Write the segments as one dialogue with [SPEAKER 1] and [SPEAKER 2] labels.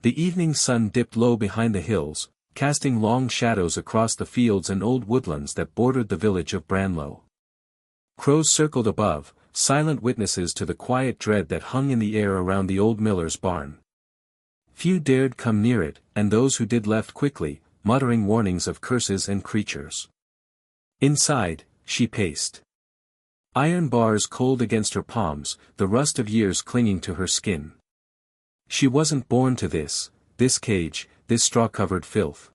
[SPEAKER 1] The evening sun dipped low behind the hills, casting long shadows across the fields and old woodlands that bordered the village of Branlow. Crows circled above, silent witnesses to the quiet dread that hung in the air around the old miller's barn. Few dared come near it, and those who did left quickly, muttering warnings of curses and creatures. Inside, she paced. Iron bars cold against her palms, the rust of years clinging to her skin. She wasn't born to this cage, this straw-covered filth.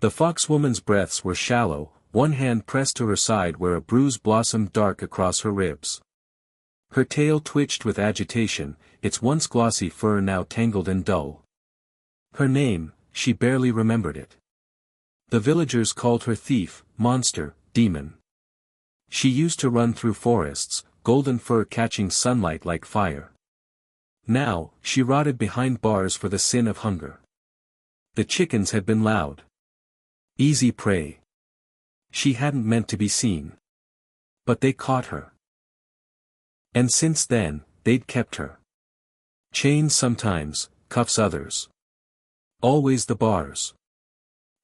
[SPEAKER 1] The foxwoman's breaths were shallow, one hand pressed to her side where a bruise blossomed dark across her ribs. Her tail twitched with agitation, its once glossy fur now tangled and dull. Her name, she barely remembered it. The villagers called her thief, monster, demon. She used to run through forests, golden fur catching sunlight like fire. Now, she rotted behind bars for the sin of hunger. The chickens had been loud. Easy prey. She hadn't meant to be seen. But they caught her. And since then, they'd kept her. Chains sometimes, cuffs others. Always the bars.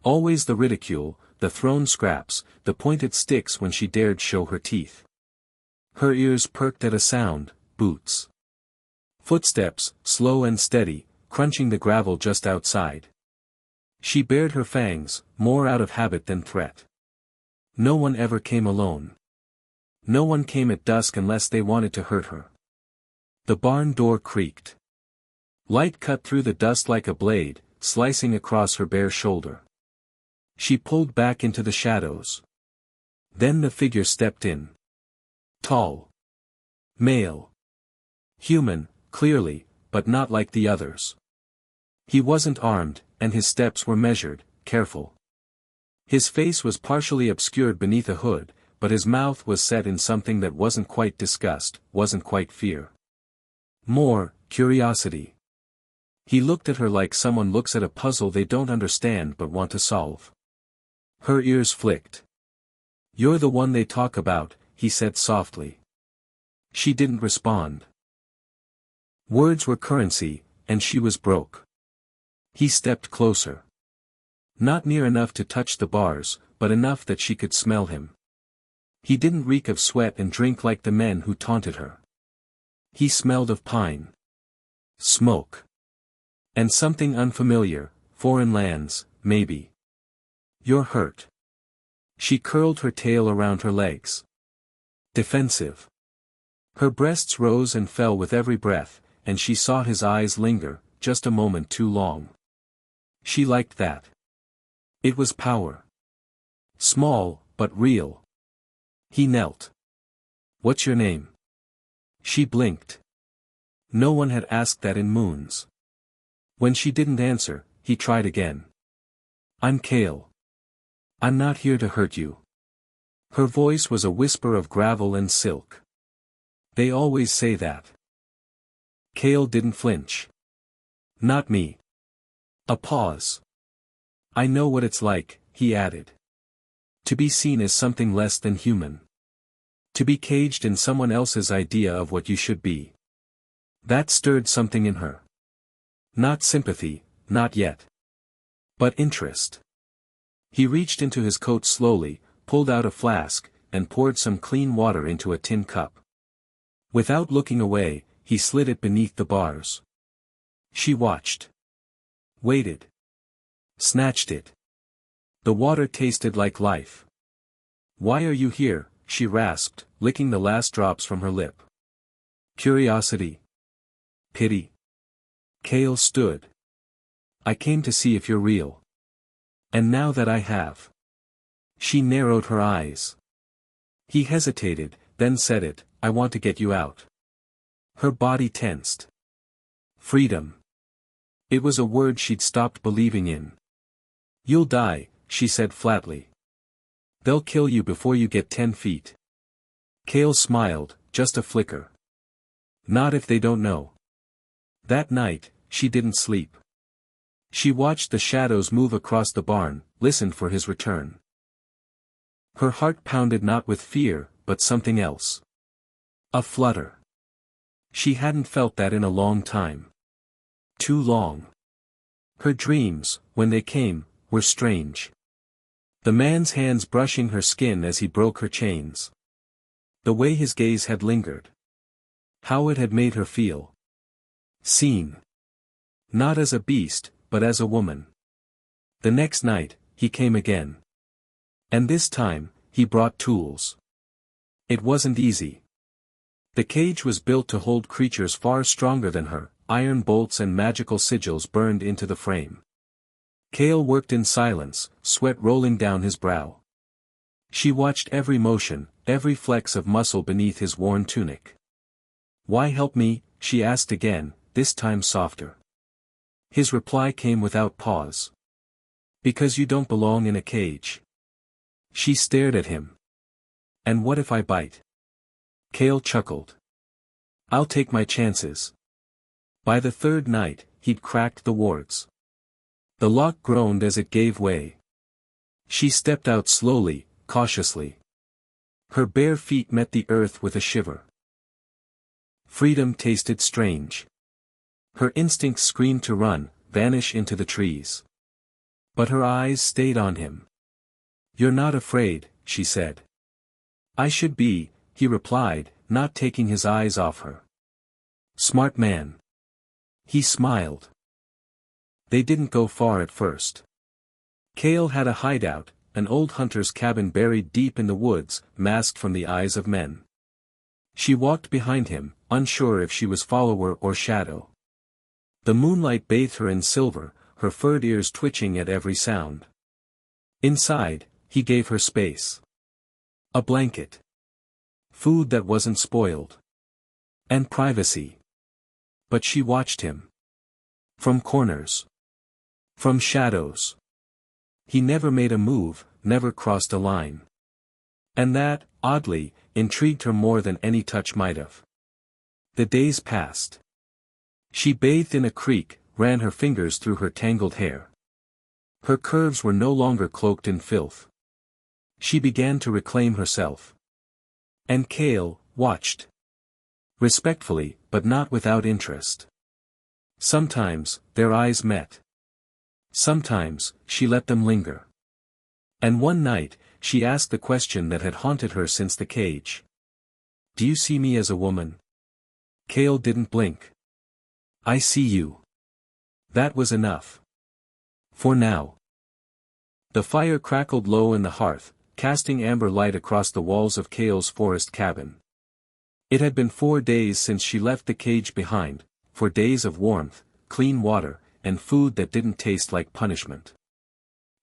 [SPEAKER 1] Always the ridicule, the thrown scraps, the pointed sticks when she dared show her teeth. Her ears perked at a sound, boots. Footsteps, slow and steady, crunching the gravel just outside. She bared her fangs, more out of habit than threat. No one ever came alone. No one came at dusk unless they wanted to hurt her. The barn door creaked. Light cut through the dust like a blade, slicing across her bare shoulder. She pulled back into the shadows. Then the figure stepped in. Tall. Male. Human, clearly, but not like the others. He wasn't armed, and his steps were measured, careful. His face was partially obscured beneath a hood, but his mouth was set in something that wasn't quite disgust, wasn't quite fear. More, curiosity. He looked at her like someone looks at a puzzle they don't understand but want to solve. Her ears flicked. "You're the one they talk about," he said softly. She didn't respond. Words were currency, and she was broke. He stepped closer. Not near enough to touch the bars, but enough that she could smell him. He didn't reek of sweat and drink like the men who taunted her. He smelled of pine. Smoke. And something unfamiliar, foreign lands, maybe. "You're hurt." She curled her tail around her legs. Defensive. Her breasts rose and fell with every breath, and she saw his eyes linger, just a moment too long. She liked that. It was power. Small, but real. He knelt. "What's your name?" She blinked. No one had asked that in moons. When she didn't answer, he tried again. "I'm Cale. I'm not here to hurt you." Her voice was a whisper of gravel and silk. "They always say that." Cale didn't flinch. "Not me." A pause. "I know what it's like," he added. "To be seen as something less than human. To be caged in someone else's idea of what you should be." That stirred something in her. Not sympathy, not yet. But interest. He reached into his coat slowly, pulled out a flask, and poured some clean water into a tin cup. Without looking away, he slid it beneath the bars. She watched. Waited. Snatched it. The water tasted like life. "Why are you here?" she rasped, licking the last drops from her lip. "Curiosity. Pity." Cale stood. "I came to see if you're real. And now that I have." She narrowed her eyes. He hesitated, then said it, "I want to get you out." Her body tensed. Freedom. It was a word she'd stopped believing in. "You'll die," she said flatly. "They'll kill you before you get 10 feet. Cale smiled, just a flicker. "Not if they don't know." That night, she didn't sleep. She watched the shadows move across the barn, listened for his return. Her heart pounded not with fear, but something else. A flutter. She hadn't felt that in a long time. Too long. Her dreams, when they came, were strange. The man's hands brushing her skin as he broke her chains. The way his gaze had lingered. How it had made her feel. Seen. Not as a beast, but as a woman. The next night, he came again. And this time, he brought tools. It wasn't easy. The cage was built to hold creatures far stronger than her, iron bolts and magical sigils burned into the frame. Cale worked in silence, sweat rolling down his brow. She watched every motion, every flex of muscle beneath his worn tunic. "Why help me?" she asked again, this time softer. His reply came without pause. "Because you don't belong in a cage." She stared at him. "And what if I bite?" Cale chuckled. "I'll take my chances." By the third night, he'd cracked the wards. The lock groaned as it gave way. She stepped out slowly, cautiously. Her bare feet met the earth with a shiver. Freedom tasted strange. Her instincts screamed to run, vanish into the trees. But her eyes stayed on him. "You're not afraid," she said. "I should be," he replied, not taking his eyes off her. "Smart man." He smiled. They didn't go far at first. Cale had a hideout, an old hunter's cabin buried deep in the woods, masked from the eyes of men. She walked behind him, unsure if she was follower or shadow. The moonlight bathed her in silver, her furred ears twitching at every sound. Inside, he gave her space. A blanket. Food that wasn't spoiled. And privacy. But she watched him. From corners. From shadows. He never made a move, never crossed a line. And that, oddly, intrigued her more than any touch might have. The days passed. She bathed in a creek, ran her fingers through her tangled hair. Her curves were no longer cloaked in filth. She began to reclaim herself. And Cale watched. Respectfully, but not without interest. Sometimes, their eyes met. Sometimes, she let them linger. And one night, she asked the question that had haunted her since the cage. "Do you see me as a woman?" Cale didn't blink. "I see you." That was enough. For now. The fire crackled low in the hearth, casting amber light across the walls of Cale's forest cabin. It had been 4 days since she left the cage behind, 4 days of warmth, clean water, and food that didn't taste like punishment.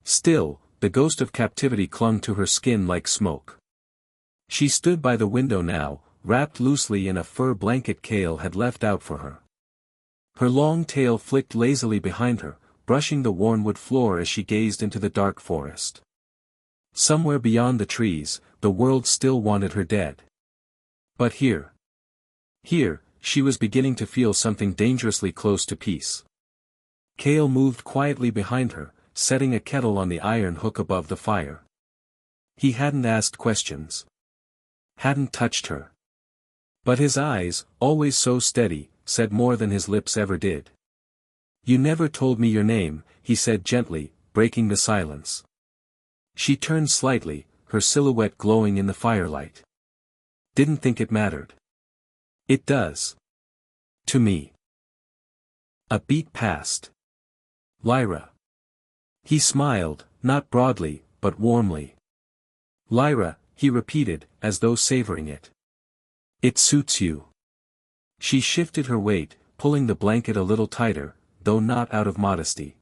[SPEAKER 1] Still, the ghost of captivity clung to her skin like smoke. She stood by the window now, wrapped loosely in a fur blanket Cale had left out for her. Her long tail flicked lazily behind her, brushing the worn wood floor as she gazed into the dark forest. Somewhere beyond the trees, the world still wanted her dead. But here, she was beginning to feel something dangerously close to peace. Cale moved quietly behind her, setting a kettle on the iron hook above the fire. He hadn't asked questions. Hadn't touched her. But his eyes, always so steady, said more than his lips ever did. "You never told me your name," he said gently, breaking the silence. She turned slightly, her silhouette glowing in the firelight. "Didn't think it mattered." "It does. To me." A beat passed. "Lyra." He smiled, not broadly, but warmly. "Lyra," he repeated, as though savoring it. "It suits you." She shifted her weight, pulling the blanket a little tighter, though not out of modesty.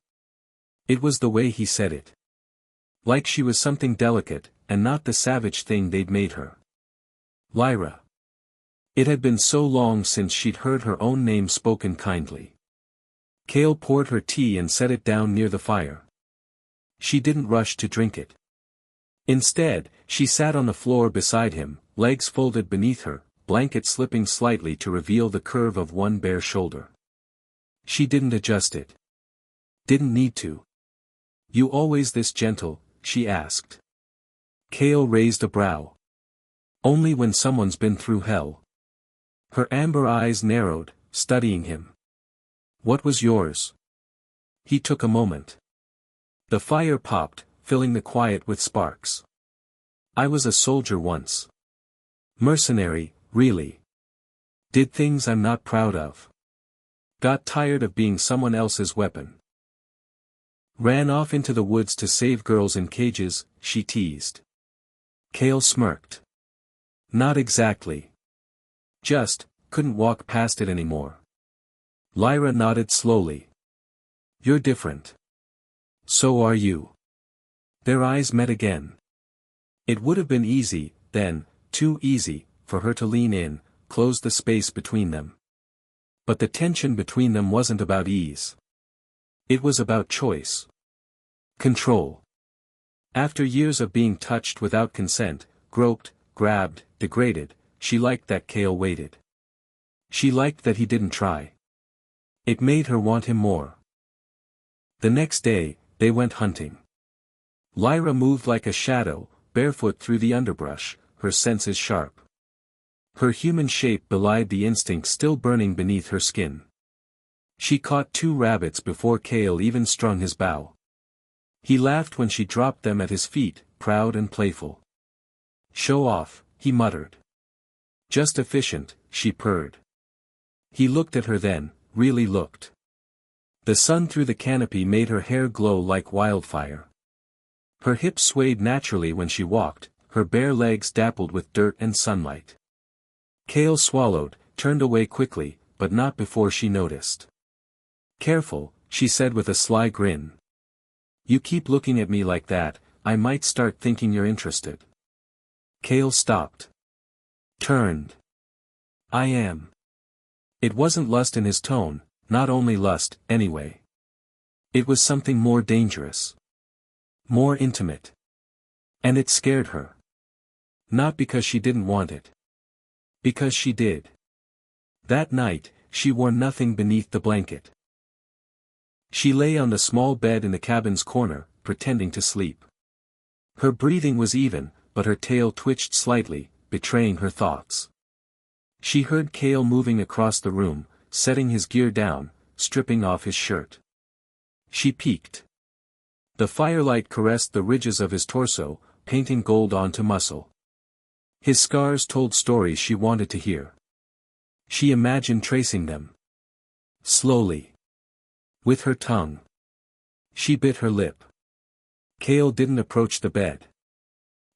[SPEAKER 1] It was the way he said it. Like she was something delicate, and not the savage thing they'd made her. Lyra. It had been so long since she'd heard her own name spoken kindly. Cale poured her tea and set it down near the fire. She didn't rush to drink it. Instead, she sat on the floor beside him, legs folded beneath her, blanket slipping slightly to reveal the curve of one bare shoulder. She didn't adjust it. Didn't need to. "You always this gentle?" she asked. Cale raised a brow. "Only when someone's been through hell." Her amber eyes narrowed, studying him. "What was yours?" He took a moment. The fire popped, filling the quiet with sparks. I was a soldier once. Mercenary, really. Did things I'm not proud of. Got tired of being someone else's weapon. Ran off into the woods to save girls in cages, she teased. Cale smirked. Not exactly. Just, couldn't walk past it anymore. Lyra nodded slowly. You're different. So are you. Their eyes met again. It would have been easy, then, too easy, for her to lean in, close the space between them. But the tension between them wasn't about ease. It was about choice. Control. After years of being touched without consent, groped, grabbed, degraded, she liked that Cale waited. She liked that he didn't try. It made her want him more. The next day, they went hunting. Lyra moved like a shadow, barefoot through the underbrush, her senses sharp. Her human shape belied the instinct still burning beneath her skin. She caught 2 rabbits before Cale even strung his bow. He laughed when she dropped them at his feet, proud and playful. Show off, he muttered. Just efficient, she purred. He looked at her then, really looked. The sun through the canopy made her hair glow like wildfire. Her hips swayed naturally when she walked, her bare legs dappled with dirt and sunlight. Cale swallowed, turned away quickly, but not before she noticed. Careful, she said with a sly grin. You keep looking at me like that, I might start thinking you're interested. Cale stopped. Turned. I am. It wasn't lust in his tone, not only lust, anyway. It was something more dangerous. More intimate. And it scared her. Not because she didn't want it. Because she did. That night, she wore nothing beneath the blanket. She lay on the small bed in the cabin's corner, pretending to sleep. Her breathing was even, but her tail twitched slightly, betraying her thoughts. She heard Cale moving across the room, setting his gear down, stripping off his shirt. She peeked. The firelight caressed the ridges of his torso, painting gold onto muscle. His scars told stories she wanted to hear. She imagined tracing them. Slowly. With her tongue. She bit her lip. Cale didn't approach the bed.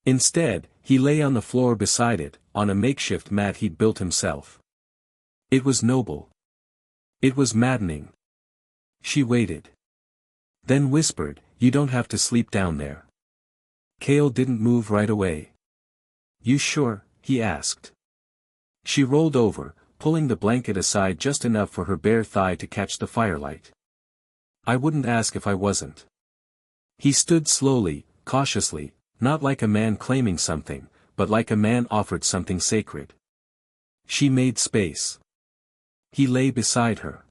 [SPEAKER 1] Instead, he lay on the floor beside it, on a makeshift mat he'd built himself. It was noble. It was maddening. She waited. Then whispered, "You don't have to sleep down there." Cale didn't move right away. "You sure?" he asked. She rolled over, pulling the blanket aside just enough for her bare thigh to catch the firelight. "I wouldn't ask if I wasn't." He stood slowly, cautiously, not like a man claiming something, but like a man offered something sacred. She made space. He lay beside her.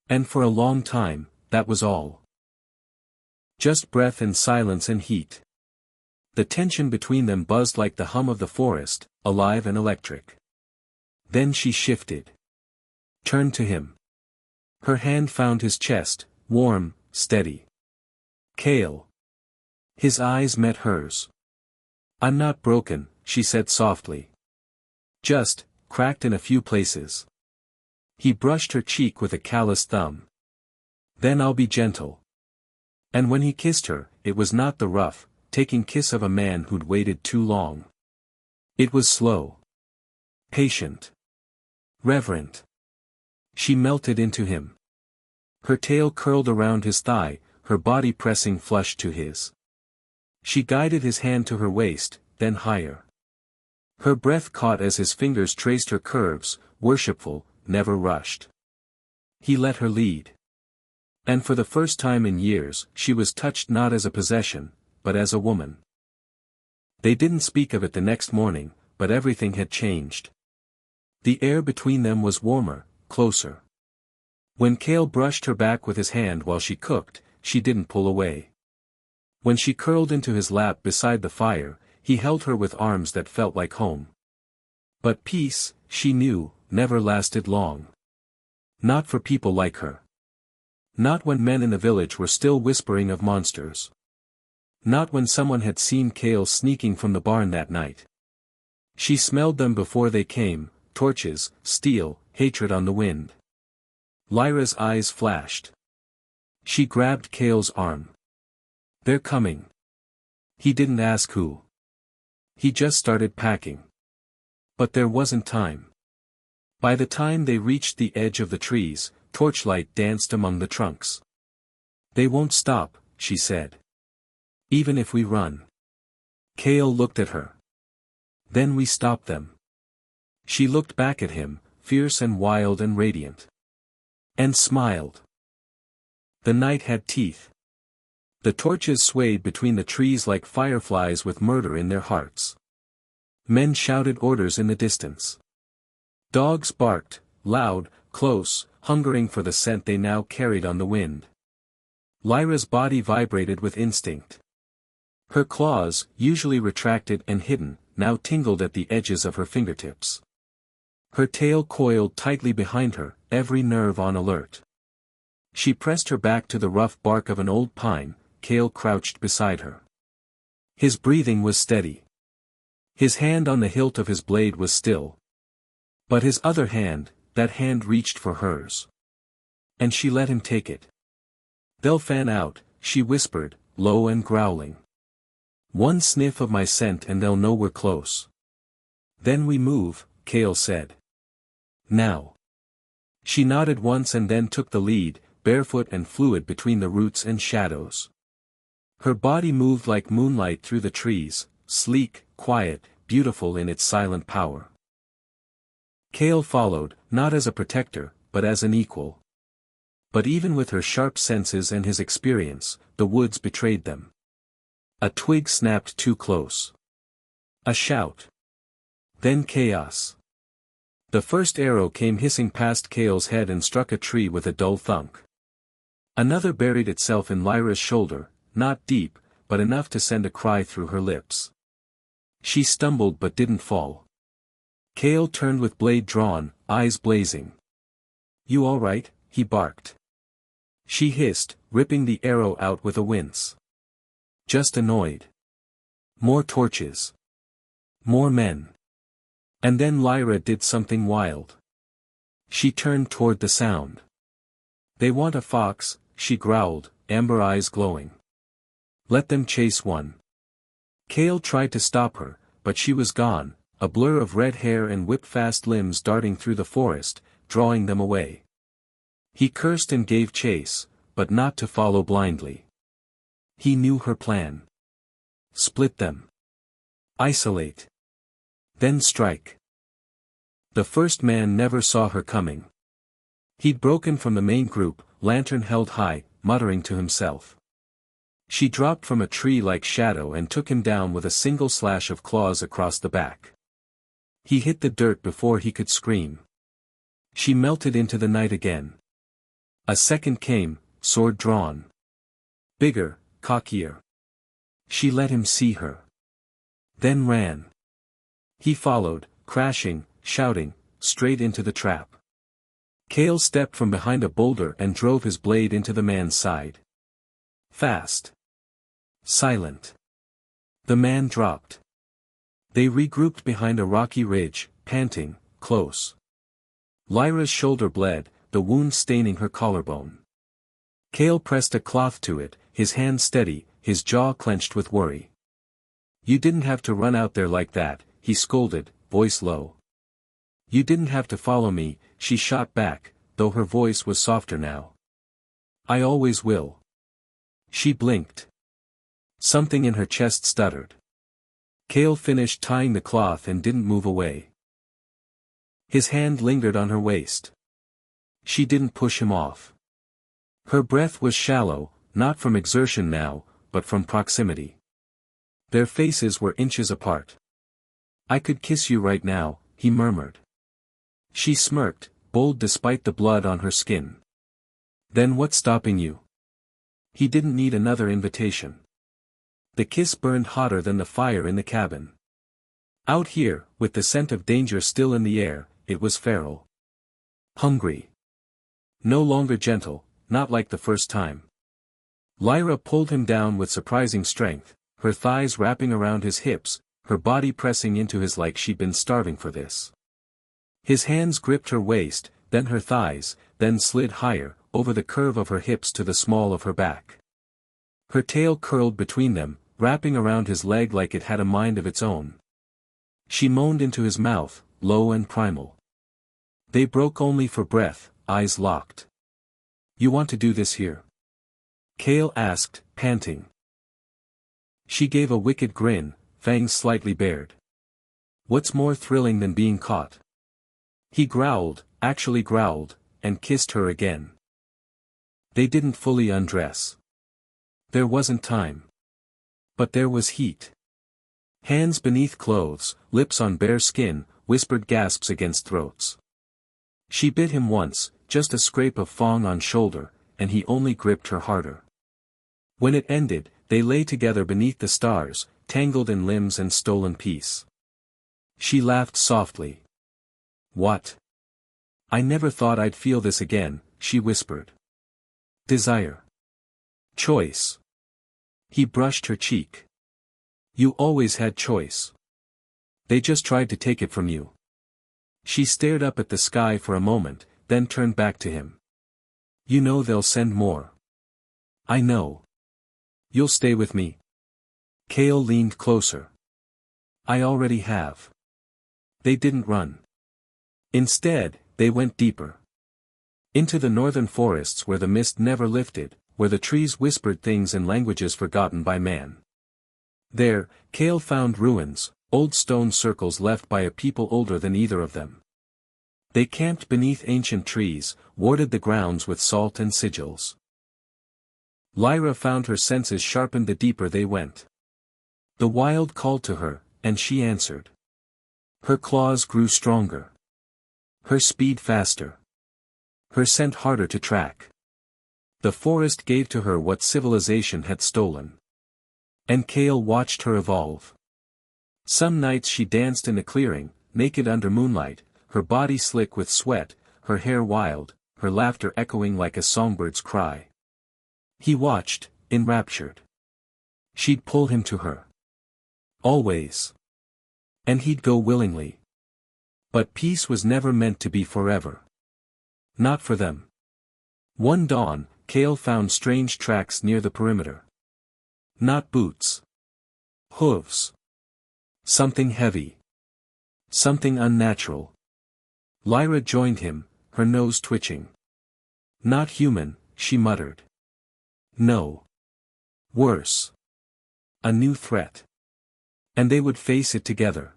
[SPEAKER 1] And for a long time, that was all. Just breath and silence and heat. The tension between them buzzed like the hum of the forest, alive and electric. Then she shifted. Turned to him. Her hand found his chest, warm, steady. "Cale." His eyes met hers. "I'm not broken," she said softly. "Just, cracked in a few places." He brushed her cheek with a calloused thumb. "Then I'll be gentle." And when he kissed her, it was not the rough, taking kiss of a man who'd waited too long. It was slow. Patient. Reverent. She melted into him. Her tail curled around his thigh, her body pressing flush to his. She guided his hand to her waist, then higher. Her breath caught as his fingers traced her curves, worshipful, never rushed. He let her lead. And for the first time in years, she was touched not as a possession, but as a woman. They didn't speak of it the next morning, but everything had changed. The air between them was warmer, closer. When Cale brushed her back with his hand while she cooked, she didn't pull away. When she curled into his lap beside the fire, he held her with arms that felt like home. But peace, she knew, never lasted long. Not for people like her. Not when men in the village were still whispering of monsters. Not when someone had seen Kale sneaking from the barn that night. She smelled them before they came, torches, steel, hatred on the wind. Lyra's eyes flashed. She grabbed Kale's arm. "They're coming." He didn't ask who. He just started packing. But there wasn't time. By the time they reached the edge of the trees, torchlight danced among the trunks. "They won't stop," she said. "Even if we run." Kale looked at her. "Then we stop them." She looked back at him, fierce and wild and radiant. And smiled. The night had teeth. The torches swayed between the trees like fireflies with murder in their hearts. Men shouted orders in the distance. Dogs barked, loud, close, hungering for the scent they now carried on the wind. Lyra's body vibrated with instinct. Her claws, usually retracted and hidden, now tingled at the edges of her fingertips. Her tail coiled tightly behind her, every nerve on alert. She pressed her back to the rough bark of an old pine. Kale crouched beside her. His breathing was steady. His hand on the hilt of his blade was still. But his other hand, that hand reached for hers. And she let him take it. "They'll fan out," she whispered, low and growling. "One sniff of my scent and they'll know we're close." "Then we move," Kale said. "Now." She nodded once and then took the lead, barefoot and fluid between the roots and shadows. Her body moved like moonlight through the trees, sleek, quiet, beautiful in its silent power. Kale followed, not as a protector, but as an equal. But even with her sharp senses and his experience, the woods betrayed them. A twig snapped too close. A shout. Then chaos. The first arrow came hissing past Kale's head and struck a tree with a dull thunk. Another buried itself in Lyra's shoulder, not deep, but enough to send a cry through her lips. She stumbled but didn't fall. Kale turned with blade drawn, eyes blazing. "You all right?" he barked. She hissed, ripping the arrow out with a wince. "Just annoyed." More torches. More men. And then Lyra did something wild. She turned toward the sound. "They want a fox," she growled, amber eyes glowing. "Let them chase one." Kale tried to stop her, but she was gone, a blur of red hair and whip-fast limbs darting through the forest, drawing them away. He cursed and gave chase, but not to follow blindly. He knew her plan. Split them. Isolate. Then strike. The first man never saw her coming. He'd broken from the main group, lantern held high, muttering to himself. She dropped from a tree like shadow and took him down with a single slash of claws across the back. He hit the dirt before he could scream. She melted into the night again. A second came, sword drawn. Bigger, cockier. She let him see her. Then ran. He followed, crashing, shouting, straight into the trap. Kale stepped from behind a boulder and drove his blade into the man's side. Fast. Silent. The man dropped. They regrouped behind a rocky ridge, panting, close. Lyra's shoulder bled, the wound staining her collarbone. Kale pressed a cloth to it, his hand steady, his jaw clenched with worry. "You didn't have to run out there like that," he scolded, voice low. "You didn't have to follow me," she shot back, though her voice was softer now. "I always will." She blinked. Something in her chest stuttered. Kale finished tying the cloth and didn't move away. His hand lingered on her waist. She didn't push him off. Her breath was shallow, not from exertion now, but from proximity. Their faces were inches apart. "I could kiss you right now," he murmured. She smirked, bold despite the blood on her skin. "Then what's stopping you?" He didn't need another invitation. The kiss burned hotter than the fire in the cabin. Out here, with the scent of danger still in the air, it was feral. Hungry. No longer gentle, not like the first time. Lyra pulled him down with surprising strength, her thighs wrapping around his hips, her body pressing into his like she'd been starving for this. His hands gripped her waist, then her thighs, then slid higher, over the curve of her hips to the small of her back. Her tail curled between them, wrapping around his leg like it had a mind of its own. She moaned into his mouth, low and primal. They broke only for breath, eyes locked. "You want to do this here?" Cale asked, panting. She gave a wicked grin, fangs slightly bared. "What's more thrilling than being caught?" He growled, actually growled, and kissed her again. They didn't fully undress. There wasn't time. But there was heat. Hands beneath clothes, lips on bare skin, whispered gasps against throats. She bit him once, just a scrape of fong on shoulder, and he only gripped her harder. When it ended, they lay together beneath the stars, tangled in limbs and stolen peace. She laughed softly. "What? I never thought I'd feel this again," she whispered. "Desire. Choice." He brushed her cheek. "You always had choice. They just tried to take it from you." She stared up at the sky for a moment, then turned back to him. "You know they'll send more." "I know. You'll stay with me?" Cale leaned closer. "I already have." They didn't run. Instead, they went deeper. Into the northern forests where the mist never lifted, where the trees whispered things in languages forgotten by man. There, Cale found ruins, old stone circles left by a people older than either of them. They camped beneath ancient trees, warded the grounds with salt and sigils. Lyra found her senses sharpened the deeper they went. The wild called to her, and she answered. Her claws grew stronger. Her speed faster. Her scent harder to track. The forest gave to her what civilization had stolen. And Cale watched her evolve. Some nights she danced in a clearing, naked under moonlight, her body slick with sweat, her hair wild, her laughter echoing like a songbird's cry. He watched, enraptured. She'd pull him to her. Always. And he'd go willingly. But peace was never meant to be forever. Not for them. One dawn, Cale found strange tracks near the perimeter. Not boots. Hooves. Something heavy. Something unnatural. Lyra joined him, her nose twitching. Not human, she muttered. No. Worse. A new threat. And they would face it together.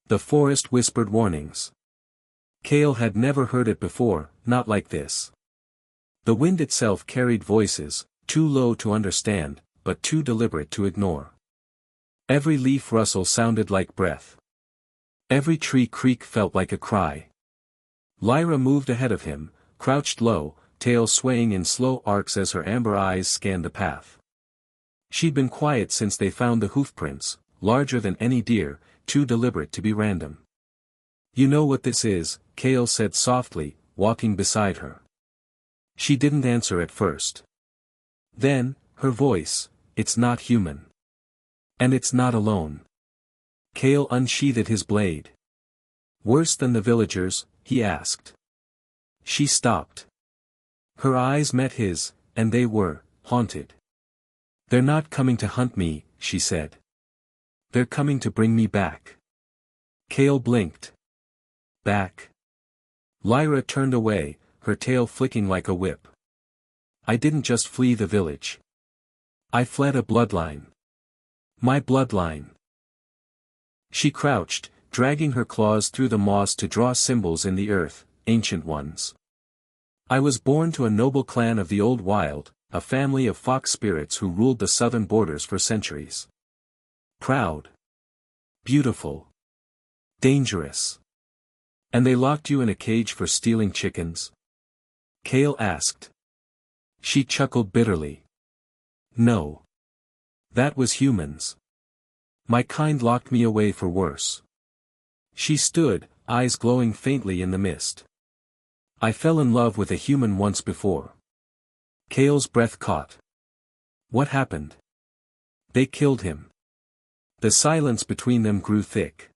[SPEAKER 1] The forest whispered warnings. Cale had never heard it before, not like this. The wind itself carried voices, too low to understand, but too deliberate to ignore. Every leaf rustle sounded like breath. Every tree creak felt like a cry. Lyra moved ahead of him, crouched low, tail swaying in slow arcs as her amber eyes scanned the path. She'd been quiet since they found the hoofprints, larger than any deer, too deliberate to be random. You know what this is, Cale said softly, walking beside her. She didn't answer at first. Then, her voice, it's not human. And it's not alone. Cale unsheathed his blade. Worse than the villagers, he asked. She stopped. Her eyes met his, and they were haunted. They're not coming to hunt me, she said. They're coming to bring me back. Cale blinked. Back. Lyra turned away, her tail flicking like a whip. I didn't just flee the village. I fled a bloodline. My bloodline. She crouched, dragging her claws through the moss to draw symbols in the earth, ancient ones. I was born to a noble clan of the old wild, a family of fox spirits who ruled the southern borders for centuries. Proud. Beautiful. Dangerous. And they locked you in a cage for stealing chickens? Cale asked. She chuckled bitterly. No. That was humans. My kind locked me away for worse. She stood, eyes glowing faintly in the mist. I fell in love with a human once before. Cale's breath caught. What happened? They killed him. The silence between them grew thick.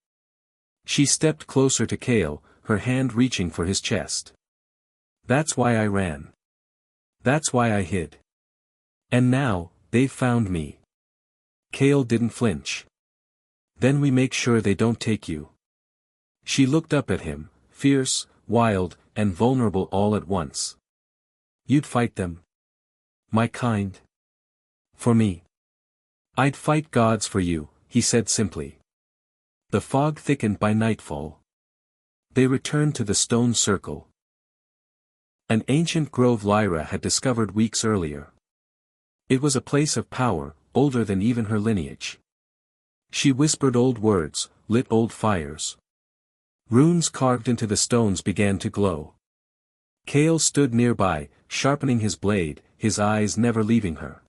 [SPEAKER 1] She stepped closer to Cale, her hand reaching for his chest. That's why I ran. That's why I hid. And now, they've found me. Cale didn't flinch. Then we make sure they don't take you. She looked up at him, fierce, wild, and vulnerable all at once. You'd fight them? My kind? For me? I'd fight gods for you, he said simply. The fog thickened by nightfall. They returned to the stone circle. An ancient grove Lyra had discovered weeks earlier. It was a place of power, older than even her lineage. She whispered old words, lit old fires. Runes carved into the stones began to glow. Cale stood nearby, sharpening his blade, his eyes never leaving her.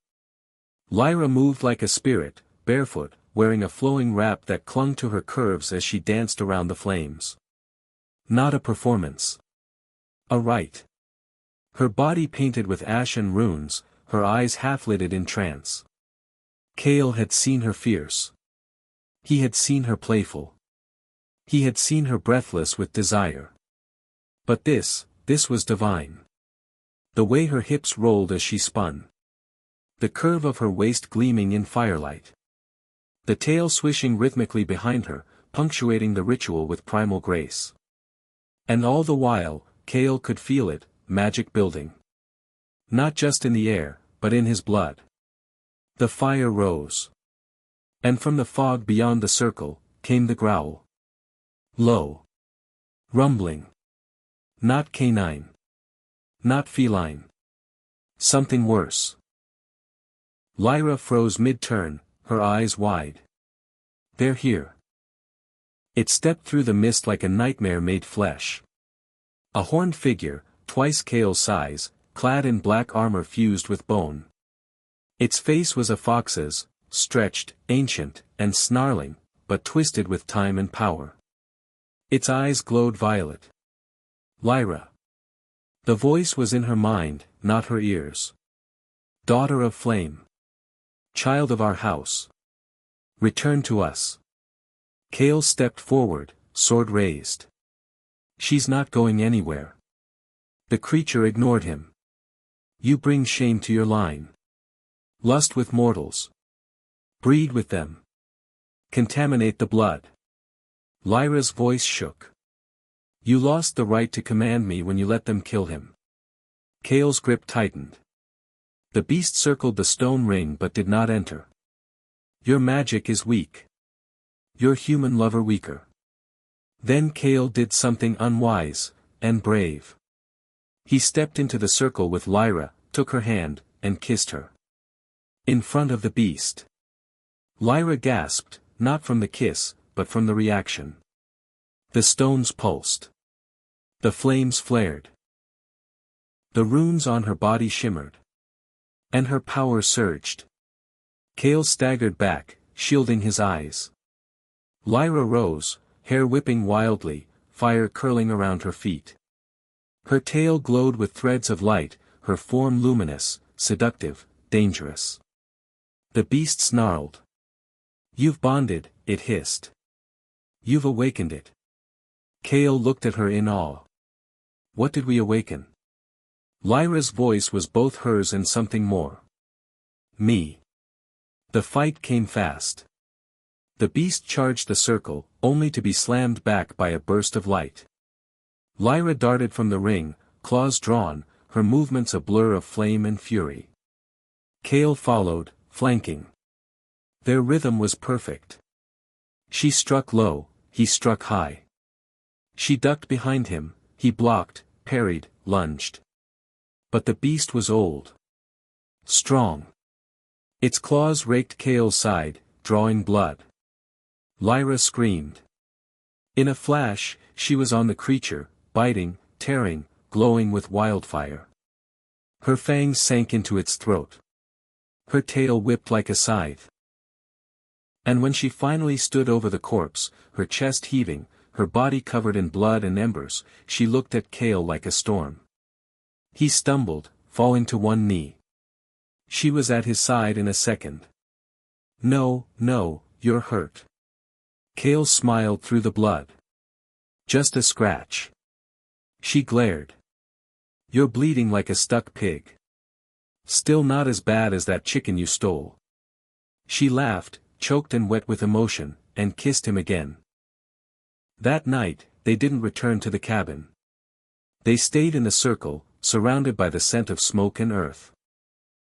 [SPEAKER 1] Lyra moved like a spirit, barefoot, wearing a flowing wrap that clung to her curves as she danced around the flames. Not a performance. A rite. Her body painted with ash and runes, her eyes half-lidded in trance. Cale had seen her fierce. He had seen her playful. He had seen her breathless with desire. But this was divine. The way her hips rolled as she spun. The curve of her waist gleaming in firelight. The tail swishing rhythmically behind her, punctuating the ritual with primal grace. And all the while, Cale could feel it, magic building. Not just in the air, but in his blood. The fire rose. And from the fog beyond the circle, came the growl. Low. Rumbling. Not canine. Not feline. Something worse. Lyra froze mid-turn, her eyes wide. They're here. It stepped through the mist like a nightmare made flesh. A horned figure, twice Cale's size, clad in black armor fused with bone. Its face was a fox's, stretched, ancient, and snarling, but twisted with time and power. Its eyes glowed violet. Lyra. The voice was in her mind, not her ears. Daughter of flame. Child of our house. Return to us. Cale stepped forward, sword raised. She's not going anywhere. The creature ignored him. You bring shame to your line. Lust with mortals. Breed with them. Contaminate the blood. Lyra's voice shook. You lost the right to command me when you let them kill him. Cale's grip tightened. The beast circled the stone ring but did not enter. Your magic is weak. Your human lover weaker. Then Cale did something unwise, and brave. He stepped into the circle with Lyra, took her hand, and kissed her. In front of the beast. Lyra gasped, not from the kiss, but from the reaction. The stones pulsed. The flames flared. The runes on her body shimmered. And her power surged. Cale staggered back, shielding his eyes. Lyra rose, hair whipping wildly, fire curling around her feet. Her tail glowed with threads of light, her form luminous, seductive, dangerous. The beast snarled. You've bonded, it hissed. You've awakened it. Cale looked at her in awe. What did we awaken? Lyra's voice was both hers and something more. Me. The fight came fast. The beast charged the circle, only to be slammed back by a burst of light. Lyra darted from the ring, claws drawn, her movements a blur of flame and fury. Cale followed, flanking. Their rhythm was perfect. She struck low, he struck high. She ducked behind him, he blocked, parried, lunged. But the beast was old. Strong. Its claws raked Cale's side, drawing blood. Lyra screamed. In a flash, she was on the creature, biting, tearing, glowing with wildfire. Her fangs sank into its throat. Her tail whipped like a scythe. And when she finally stood over the corpse, her chest heaving, her body covered in blood and embers, she looked at Cale like a storm. He stumbled, falling to one knee. She was at his side in a second. "No, no, you're hurt." Kale smiled through the blood. "Just a scratch." She glared. "You're bleeding like a stuck pig. Still not as bad as that chicken you stole." She laughed, choked and wet with emotion, and kissed him again. That night, they didn't return to the cabin. They stayed in the circle, surrounded by the scent of smoke and earth.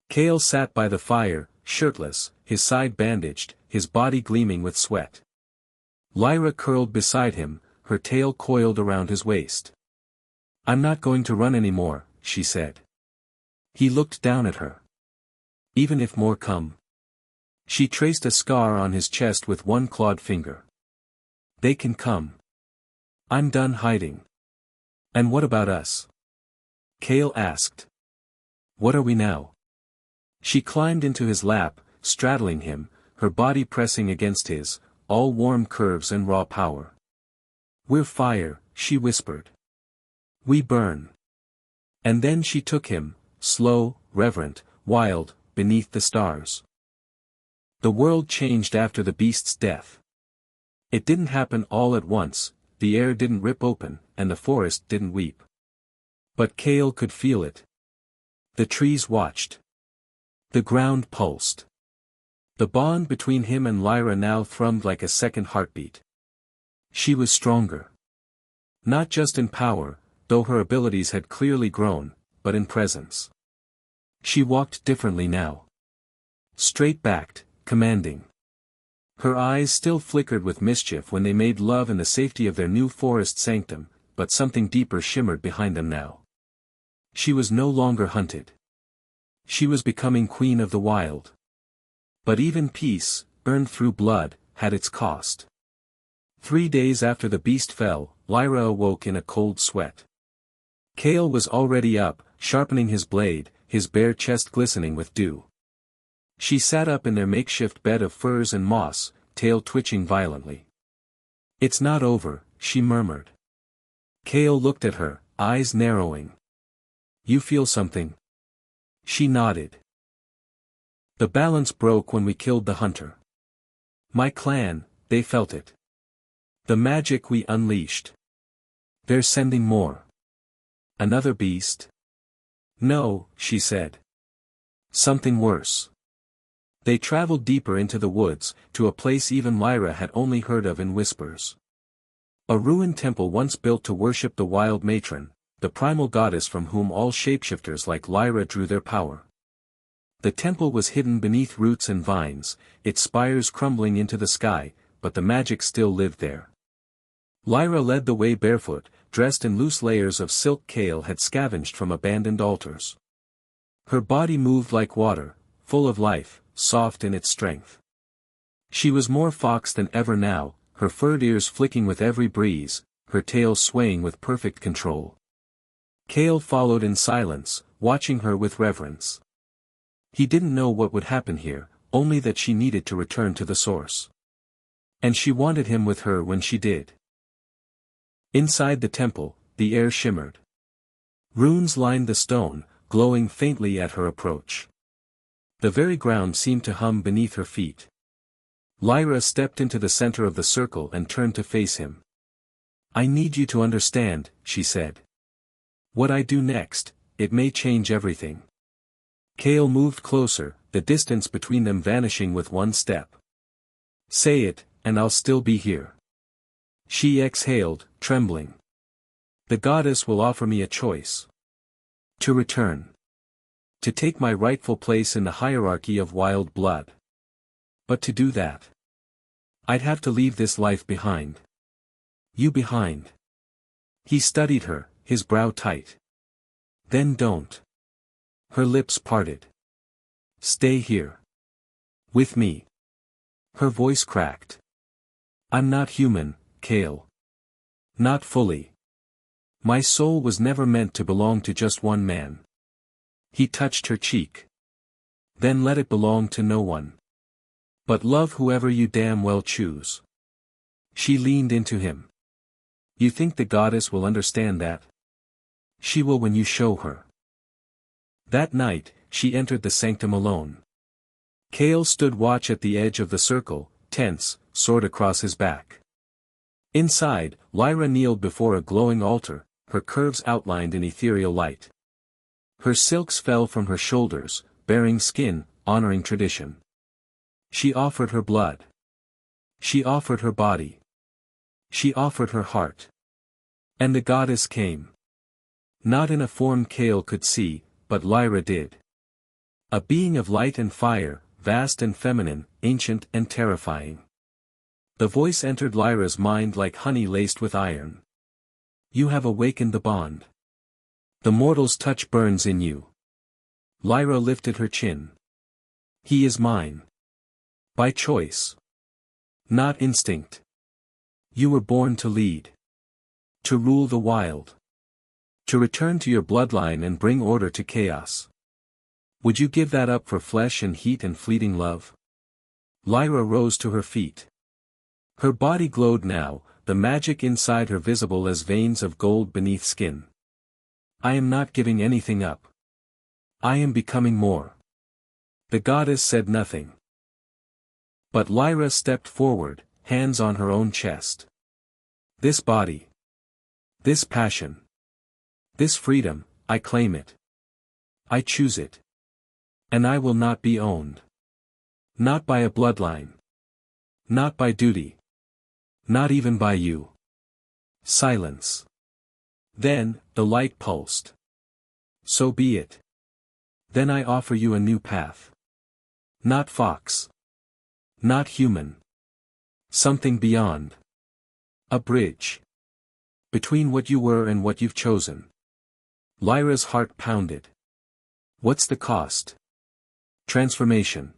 [SPEAKER 1] Kale sat by the fire, shirtless, his side bandaged, his body gleaming with sweat. Lyra curled beside him, her tail coiled around his waist. "I'm not going to run anymore," she said. He looked down at her. "Even if more come?" She traced a scar on his chest with one clawed finger. "They can come. I'm done hiding." "And what about us?" Kale asked. "What are we now?" She climbed into his lap, straddling him, her body pressing against his, all warm curves and raw power. "We're fire," she whispered. "We burn." And then she took him, slow, reverent, wild, beneath the stars. The world changed after the beast's death. It didn't happen all at once, the air didn't rip open, and the forest didn't weep. But Kale could feel it. The trees watched. The ground pulsed. The bond between him and Lyra now thrummed like a second heartbeat. She was stronger. Not just in power, though her abilities had clearly grown, but in presence. She walked differently now. Straight-backed, commanding. Her eyes still flickered with mischief when they made love in the safety of their new forest sanctum, but something deeper shimmered behind them now. She was no longer hunted. She was becoming queen of the wild. But even peace, earned through blood, had its cost. 3 days after the beast fell, Lyra awoke in a cold sweat. Kale was already up, sharpening his blade, his bare chest glistening with dew. She sat up in their makeshift bed of furs and moss, tail twitching violently. "It's not over," she murmured. Kale looked at her, eyes narrowing. "You feel something?" She nodded. "The balance broke when we killed the hunter. My clan, they felt it. The magic we unleashed. They're sending more." "Another beast?" "No," she said. "Something worse." They traveled deeper into the woods, to a place even Lyra had only heard of in whispers. A ruined temple once built to worship the wild matron, the primal goddess from whom all shapeshifters like Lyra drew their power. The temple was hidden beneath roots and vines, its spires crumbling into the sky, but the magic still lived there. Lyra led the way barefoot, dressed in loose layers of silk Kale had scavenged from abandoned altars. Her body moved like water, full of life, soft in its strength. She was more fox than ever now, her furred ears flicking with every breeze, her tail swaying with perfect control. Kale followed in silence, watching her with reverence. He didn't know what would happen here, only that she needed to return to the source. And she wanted him with her when she did. Inside the temple, the air shimmered. Runes lined the stone, glowing faintly at her approach. The very ground seemed to hum beneath her feet. Lyra stepped into the center of the circle and turned to face him. "I need you to understand," she said. "What I do next, it may change everything." Kale moved closer, the distance between them vanishing with one step. "Say it, and I'll still be here." She exhaled, trembling. "The goddess will offer me a choice. To return. To take my rightful place in the hierarchy of wild blood. But to do that, I'd have to leave this life behind." "You behind?" He studied her, his brow tight. "Then don't." Her lips parted. "Stay here. With me." Her voice cracked. "I'm not human, Kale. Not fully. My soul was never meant to belong to just one man." He touched her cheek. "Then let it belong to no one. But love whoever you damn well choose." She leaned into him. "You think the goddess will understand that?" "She will when you show her." That night, she entered the sanctum alone. Cale stood watch at the edge of the circle, tense, sword across his back. Inside, Lyra kneeled before a glowing altar, her curves outlined in ethereal light. Her silks fell from her shoulders, bearing skin, honoring tradition. She offered her blood. She offered her body. She offered her heart. And the goddess came. Not in a form Cale could see, but Lyra did. A being of light and fire, vast and feminine, ancient and terrifying. The voice entered Lyra's mind like honey laced with iron. You have awakened the bond. The mortal's touch burns in you. Lyra lifted her chin. He is mine. By choice. Not instinct. You were born to lead. To rule the wild. To return to your bloodline and bring order to chaos. Would you give that up for flesh and heat and fleeting love? Lyra rose to her feet. Her body glowed now, the magic inside her visible as veins of gold beneath skin. I am not giving anything up. I am becoming more. The goddess said nothing. But Lyra stepped forward, hands on her own chest. This body. This passion. This freedom, I claim it. I choose it. And I will not be owned. Not by a bloodline. Not by duty. Not even by you. Silence. Then, the light pulsed. So be it. Then I offer you a new path. Not fox. Not human. Something beyond. A bridge. Between what you were and what you've chosen. Lyra's heart pounded. What's the cost? Transformation.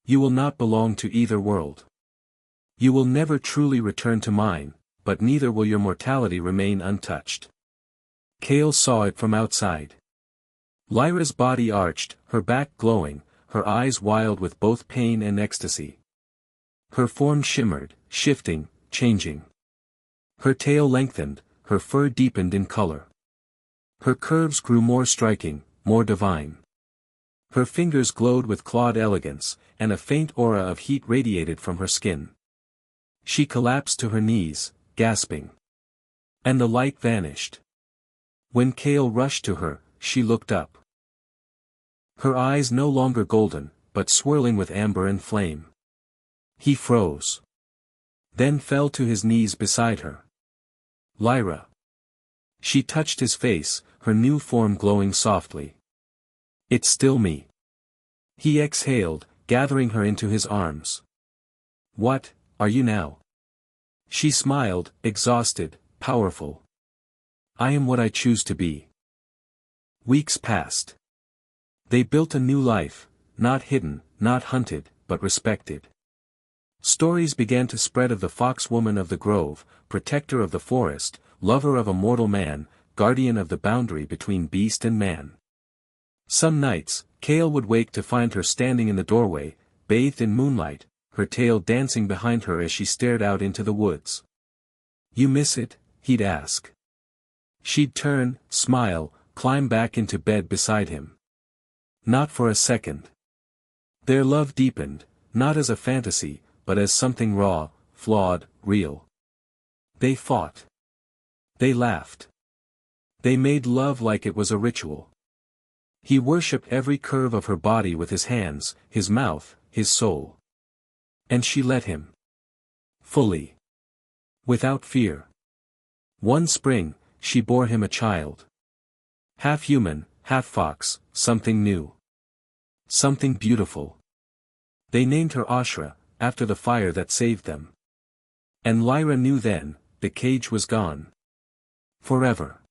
[SPEAKER 1] You will not belong to either world. You will never truly return to mine, but neither will your mortality remain untouched. Cale saw it from outside. Lyra's body arched, her back glowing, her eyes wild with both pain and ecstasy. Her form shimmered, shifting, changing. Her tail lengthened, her fur deepened in color. Her curves grew more striking, more divine. Her fingers glowed with clawed elegance, and a faint aura of heat radiated from her skin. She collapsed to her knees, gasping. And the light vanished. When Cale rushed to her, she looked up. Her eyes no longer golden, but swirling with amber and flame. He froze. Then fell to his knees beside her. Lyra. She touched his face, her new form glowing softly. It's still me. He exhaled, gathering her into his arms. What, are you now? She smiled, exhausted, powerful. I am what I choose to be. Weeks passed. They built a new life, not hidden, not hunted, but respected. Stories began to spread of the fox woman of the grove, protector of the forest, lover of a mortal man, guardian of the boundary between beast and man. Some nights, Cale would wake to find her standing in the doorway, bathed in moonlight, her tail dancing behind her as she stared out into the woods. You miss it? He'd ask. She'd turn, smile, climb back into bed beside him. Not for a second. Their love deepened, not as a fantasy, but as something raw, flawed, real. They fought. They laughed. They made love like it was a ritual. He worshipped every curve of her body with his hands, his mouth, his soul. And she let him. Fully. Without fear. One spring, she bore him a child. Half human, half fox, something new. Something beautiful. They named her Ashra, after the fire that saved them. And Lyra knew then, the cage was gone. Forever.